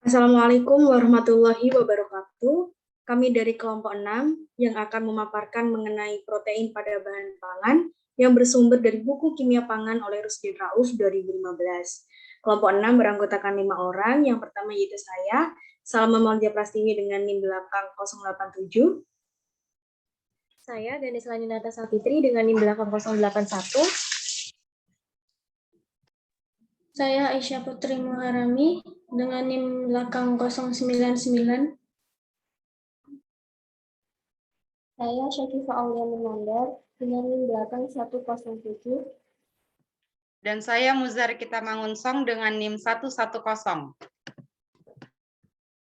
Assalamualaikum warahmatullahi wabarakatuh. Kami dari kelompok 6 yang akan memaparkan mengenai protein pada bahan pangan yang bersumber dari buku Kimia Pangan oleh Rusdin Rauf 2015. Kelompok 6 beranggotakan 5 orang. Yang pertama yaitu saya, Salma Maulida Prastiwi dengan NIM belakang 087. Saya Ganis Laninata Safitri dengan NIM belakang 081. Saya Aisyah Putri Muharami dengan NIM belakang 099. Saya Syakifa Aulia Menandar dengan NIM belakang 107. Dan saya Muzarikita Mangunsong dengan NIM 110.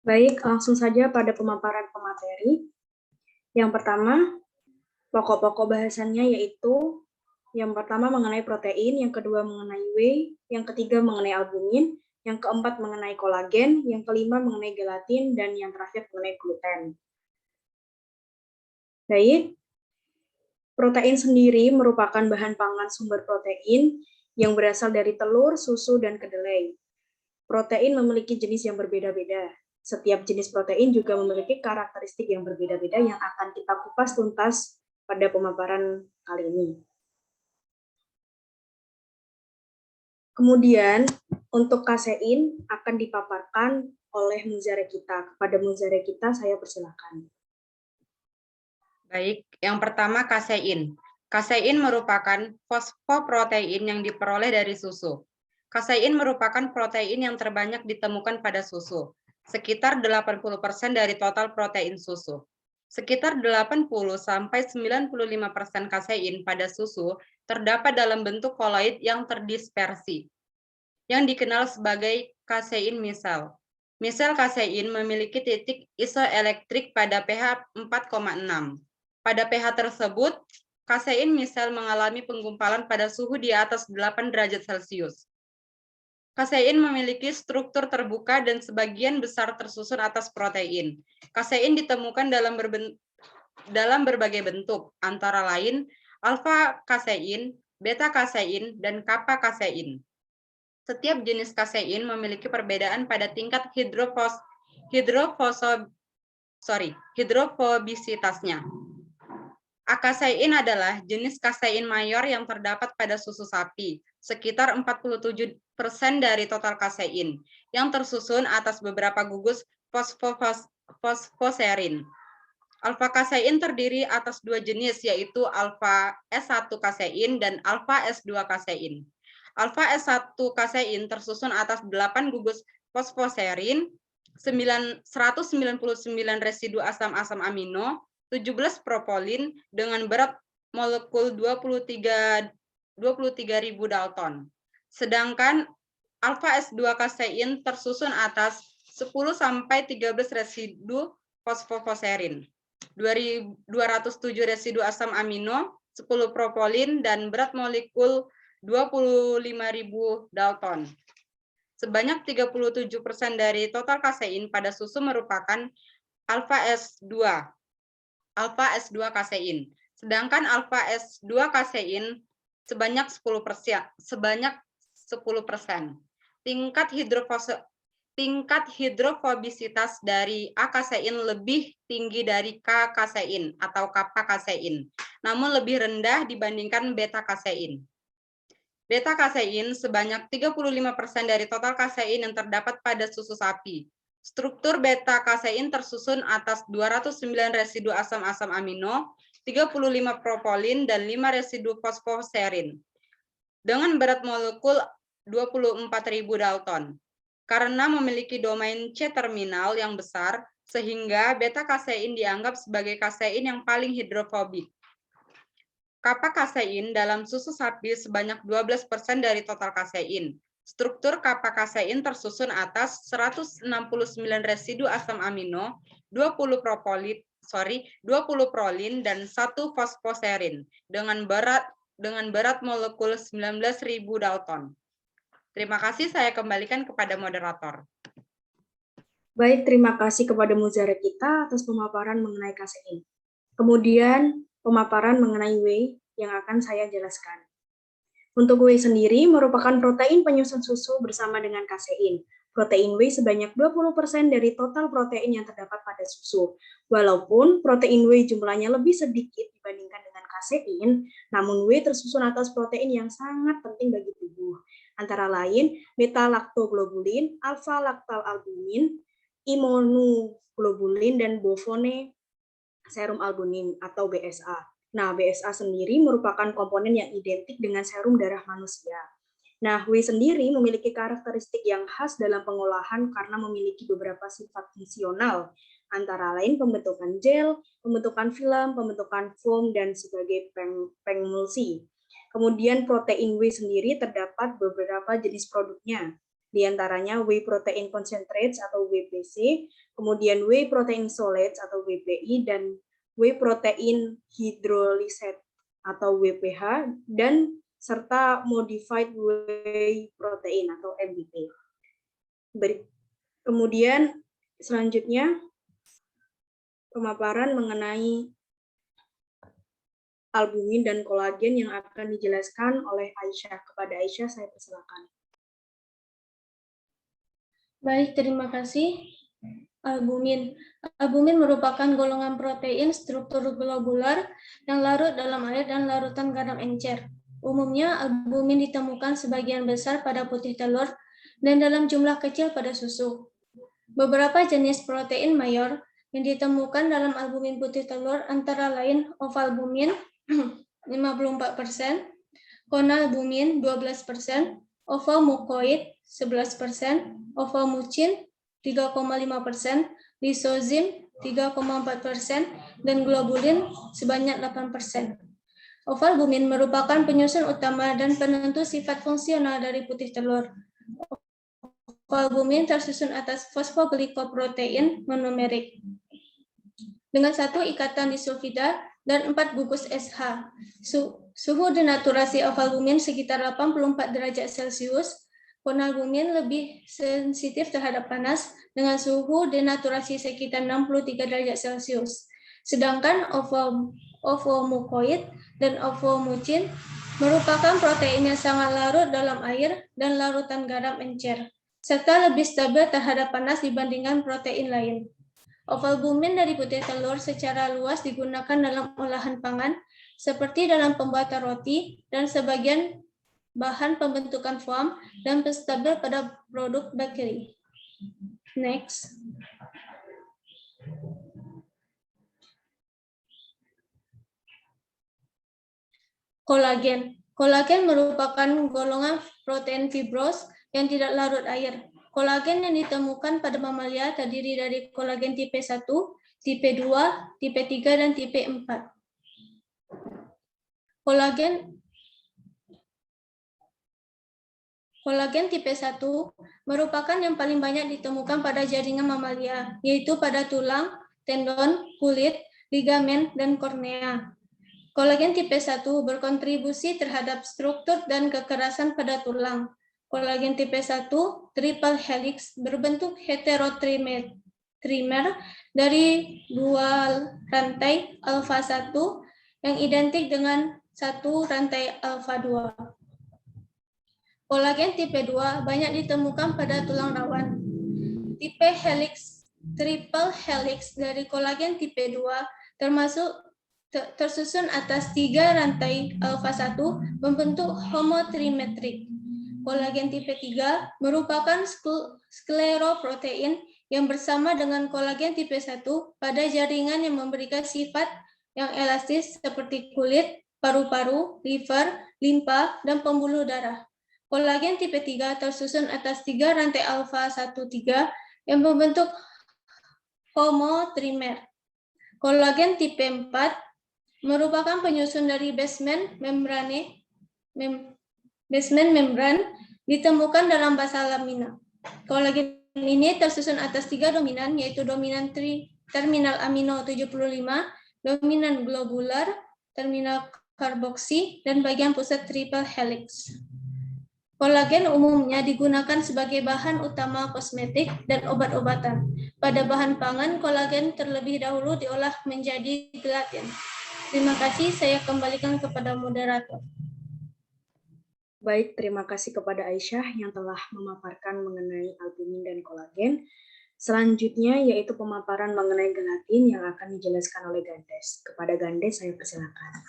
Baik, langsung saja pada pemaparan pemateri. Yang pertama, pokok-pokok bahasannya yaitu yang pertama mengenai protein, yang kedua mengenai whey, yang ketiga mengenai albumin, yang keempat mengenai kolagen, yang kelima mengenai gelatin, dan yang terakhir mengenai gluten. Baik, protein sendiri merupakan bahan pangan sumber protein yang berasal dari telur, susu, dan kedelai. Protein memiliki jenis yang berbeda-beda. Setiap jenis protein juga memiliki karakteristik yang berbeda-beda yang akan kita kupas tuntas pada pemaparan kali ini. Kemudian, untuk kasein akan dipaparkan oleh Muzarikita. Kepada Muzarikita, saya persilakan. Baik, yang pertama kasein. Kasein merupakan fosfoprotein yang diperoleh dari susu. Kasein merupakan protein yang terbanyak ditemukan pada susu, sekitar 80% dari total protein susu. Sekitar 80-95% kasein pada susu terdapat dalam bentuk koloid yang terdispersi, yang dikenal sebagai kasein misel. Misel kasein memiliki titik isoelektrik pada pH 4,6. Pada pH tersebut, kasein misel mengalami penggumpalan pada suhu di atas 8 derajat Celcius. Kasein memiliki struktur terbuka dan sebagian besar tersusun atas protein. Kasein ditemukan dalam berbagai bentuk, antara lain alfa kasein, beta kasein, dan kappa kasein. Setiap jenis kasein memiliki perbedaan pada tingkat hidrofobisitasnya. Akasein adalah jenis kasein mayor yang terdapat pada susu sapi, sekitar 47% dari total kasein, yang tersusun atas beberapa gugus fosfoserin. Alfa kasein terdiri atas dua jenis, yaitu alfa S1 kasein dan alfa S2 kasein. Alfa S1 kasein tersusun atas 8 gugus fosfoserin, 199 residu asam-asam amino, 17 propolin dengan berat molekul 23.000 Dalton. Sedangkan alfa S2 kasein tersusun atas 10-13 residu fosfoserin, 207 residu asam amino, 10 propolin, dan berat molekul 25.000 Dalton. Sebanyak 37% dari total kasein pada susu merupakan alfa S2 kasein. Sedangkan alfa S2 kasein sebanyak 10%. Tingkat hidrofobisitas dari A kasein lebih tinggi dari K kasein atau kappa kasein, namun lebih rendah dibandingkan beta kasein. Beta kasein sebanyak 35% dari total kasein yang terdapat pada susu sapi. Struktur beta kasein tersusun atas 209 residu asam-asam amino, 35 propolin, dan 5 residu fosfoserin, dengan berat molekul 24.000 Dalton. Karena memiliki domain C-terminal yang besar, sehingga beta kasein dianggap sebagai kasein yang paling hidrofobik. Kappa kasein dalam susu sapi sebanyak 12% dari total kasein. Struktur kappa kasein tersusun atas 169 residu asam amino, 20 prolin, dan 1 fosfoserin dengan berat molekul 19.000 Dalton. Terima kasih, saya kembalikan kepada moderator. Baik, terima kasih kepada Muzarikita atas pemaparan mengenai kasein. Kemudian pemaparan mengenai whey yang akan saya jelaskan. Untuk whey sendiri merupakan protein penyusun susu bersama dengan kasein. Protein whey sebanyak 20% dari total protein yang terdapat pada susu. Walaupun protein whey jumlahnya lebih sedikit dibandingkan dengan kasein, namun whey tersusun atas protein yang sangat penting bagi tubuh. Antara lain beta-laktoglobulin, alfa-laktalalbumin, immunoglobulin, dan bovone serum albumin atau BSA. Nah, BSA sendiri merupakan komponen yang identik dengan serum darah manusia. Nah, whey sendiri memiliki karakteristik yang khas dalam pengolahan karena memiliki beberapa sifat fungsional, antara lain pembentukan gel, pembentukan film, pembentukan foam, dan sebagai pengemulsi. Kemudian protein whey sendiri terdapat beberapa jenis produknya, di antaranya whey protein concentrates atau WPC, kemudian whey protein solids atau WPI, dan whey protein hydrolysate atau WPH, dan serta modified whey protein atau MWP. Kemudian selanjutnya pemaparan mengenai albumin dan kolagen yang akan dijelaskan oleh Aisyah. Kepada Aisyah, saya persilakan. Baik, terima kasih. Albumin. Albumin merupakan golongan protein struktur globular yang larut dalam air dan larutan garam encer. Umumnya, albumin ditemukan sebagian besar pada putih telur dan dalam jumlah kecil pada susu. Beberapa jenis protein mayor yang ditemukan dalam albumin putih telur antara lain ovalbumin 54%, konalbumin 12%, ovalmucoid 11%, ovalmucin 3,5%, lisozim 3,4%, dan globulin sebanyak 8%. Ovalbumin merupakan penyusun utama dan penentu sifat fungsional dari putih telur. Ovalbumin tersusun atas fosfoglycoprotein monomerik dengan 1 ikatan disulfida dan 4 gugus SH. Suhu denaturasi ovalbumin sekitar 84 derajat Celcius. Konalbumin lebih sensitif terhadap panas dengan suhu denaturasi sekitar 63 derajat Celcius. Sedangkan ovomucoid dan ovomucin merupakan protein yang sangat larut dalam air dan larutan garam encer, serta lebih stabil terhadap panas dibandingkan protein lain. Ovalbumin dari putih telur secara luas digunakan dalam olahan pangan, seperti dalam pembuatan roti dan sebagian bahan pembentukan foam dan penstabil pada produk bakery. Next. Kolagen. Kolagen merupakan golongan protein fibros yang tidak larut air. Kolagen yang ditemukan pada mamalia terdiri dari kolagen tipe 1, tipe 2, tipe 3, dan tipe 4. Kolagen tipe 1 merupakan yang paling banyak ditemukan pada jaringan mamalia, yaitu pada tulang, tendon, kulit, ligamen, dan kornea. Kolagen tipe 1 berkontribusi terhadap struktur dan kekerasan pada tulang. Kolagen tipe 1 triple helix berbentuk heterotrimer dari 2 rantai alfa 1 yang identik dengan 1 rantai alfa 2. Kolagen tipe 2 banyak ditemukan pada tulang rawan. Tipe helix, triple helix dari kolagen tipe 2 tersusun atas 3 rantai alfa 1 membentuk homotrimetrik. Kolagen tipe 3 merupakan skleroprotein yang bersama dengan kolagen tipe 1 pada jaringan yang memberikan sifat yang elastis seperti kulit, paru-paru, liver, limpa, dan pembuluh darah. Kolagen tipe 3 tersusun atas 3 rantai alfa 1,3 yang membentuk homotrimer. Kolagen tipe 4 merupakan penyusun dari basement membran ditemukan dalam basa lamina. Kolagen ini tersusun atas 3 dominan, yaitu dominan terminal amino 75, dominan globular, terminal karboksi, dan bagian pusat triple helix. Kolagen umumnya digunakan sebagai bahan utama kosmetik dan obat-obatan. Pada bahan pangan, kolagen terlebih dahulu diolah menjadi gelatin. Terima kasih, saya kembalikan kepada moderator. Baik, terima kasih kepada Aisyah yang telah memaparkan mengenai albumin dan kolagen. Selanjutnya yaitu pemaparan mengenai gelatin yang akan dijelaskan oleh Gandes. Kepada Gandes, saya persilakan.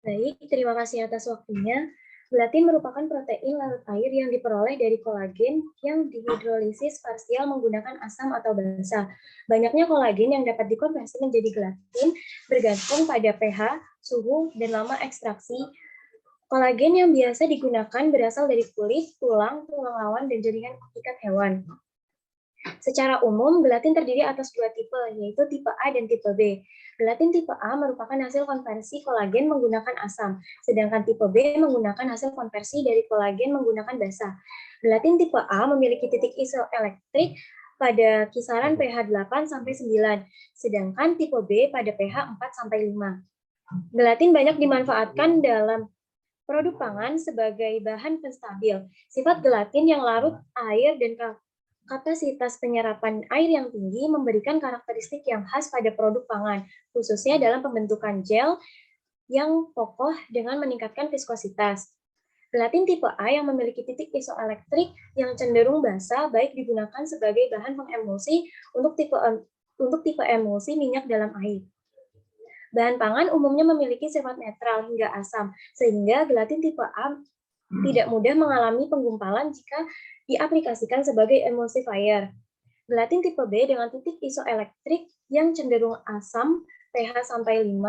Baik, terima kasih atas waktunya. Gelatin merupakan protein larut air yang diperoleh dari kolagen yang dihidrolisis parsial menggunakan asam atau basa. Banyaknya kolagen yang dapat dikonversi menjadi gelatin bergantung pada pH, suhu, dan lama ekstraksi. Kolagen yang biasa digunakan berasal dari kulit, tulang, tulang lawan, dan jaringan ikat hewan. Secara umum, gelatin terdiri atas dua tipe, yaitu tipe A dan tipe B. Gelatin tipe A merupakan hasil konversi kolagen menggunakan asam, sedangkan tipe B menggunakan hasil konversi dari kolagen menggunakan basa. Gelatin tipe A memiliki titik isoelektrik pada kisaran pH 8 sampai 9, sedangkan tipe B pada pH 4 sampai 5. Gelatin banyak dimanfaatkan dalam produk pangan sebagai bahan penstabil. Sifat gelatin yang larut air dan kapasitas penyerapan air yang tinggi memberikan karakteristik yang khas pada produk pangan, khususnya dalam pembentukan gel yang kokoh dengan meningkatkan viskositas. Gelatin tipe A yang memiliki titik isoelektrik yang cenderung basa baik digunakan sebagai bahan pengemulsi untuk tipe emulsi minyak dalam air. Bahan pangan umumnya memiliki sifat netral hingga asam, sehingga gelatin tipe A tidak mudah mengalami penggumpalan jika diaplikasikan sebagai emulsifier. Gelatin tipe B dengan titik isoelektrik yang cenderung asam, pH sampai 5,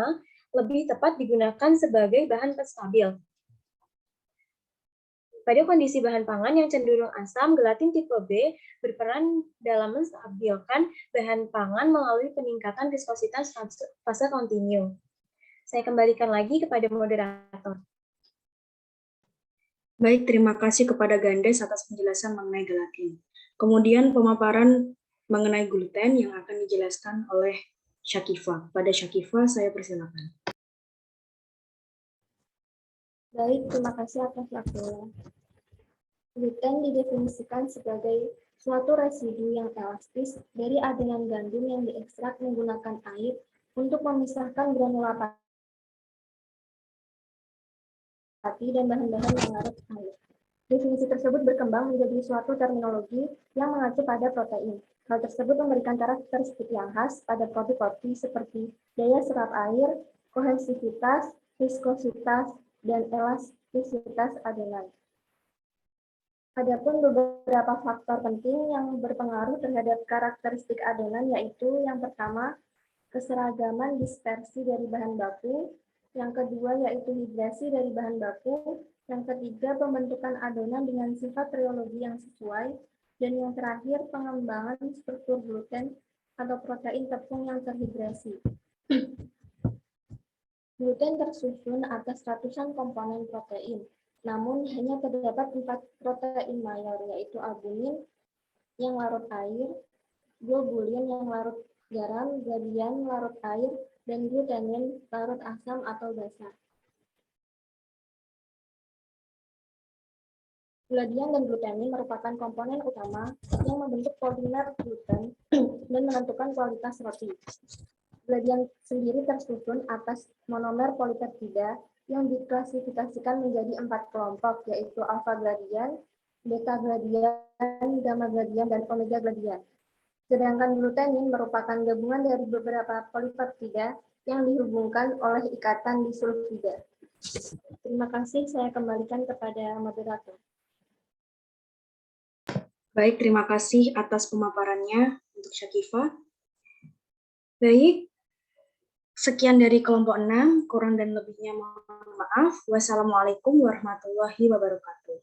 lebih tepat digunakan sebagai bahan penstabil. Pada kondisi bahan pangan yang cenderung asam, gelatin tipe B berperan dalam menstabilkan bahan pangan melalui peningkatan viskositas fase kontinu. Saya kembalikan lagi kepada moderator. Baik, terima kasih kepada Gandes atas penjelasan mengenai gelatin. Kemudian pemaparan mengenai gluten yang akan dijelaskan oleh Syakifa. Pada Syakifa, saya persilakan. Baik, terima kasih atas waktunya. Gluten didefinisikan sebagai suatu residu yang elastis dari adonan gandum yang diekstrak menggunakan air untuk memisahkan granula pati dan bahan-bahan yang larut air. Definisi tersebut berkembang menjadi suatu terminologi yang mengacu pada protein. Hal tersebut memberikan karakteristik yang khas pada produk roti seperti daya serap air, kohesivitas, viskositas, dan elastisitas adonan. Adapun beberapa faktor penting yang berpengaruh terhadap karakteristik adonan yaitu yang pertama, keseragaman dispersi dari bahan baku, yang kedua yaitu hidrasi dari bahan baku, yang ketiga pembentukan adonan dengan sifat rheologi yang sesuai, dan yang terakhir pengembangan struktur gluten atau protein tepung yang terhidrasi. Gluten tersusun atas ratusan komponen protein. Namun hanya terdapat 4 protein mayor, yaitu albumin yang larut air, globulin yang larut garam, gliadin larut air, dan glutenin larut asam atau basa. Gliadin dan glutenin merupakan komponen utama yang membentuk polimer gluten dan menentukan kualitas roti. Gliadin sendiri tersusun atas monomer polipeptida yang diklasifikasikan menjadi 4 kelompok, yaitu alfa gliadin, beta gliadin, gamma gliadin, dan omega gliadin. Sedangkan glutenin merupakan gabungan dari beberapa polipeptida yang dihubungkan oleh ikatan disulfida. Terima kasih, saya kembalikan kepada moderator. Baik, terima kasih atas pemaparannya untuk Syakifa. Baik, sekian dari kelompok 6, kurang dan lebihnya mohon maaf. Wassalamualaikum warahmatullahi wabarakatuh.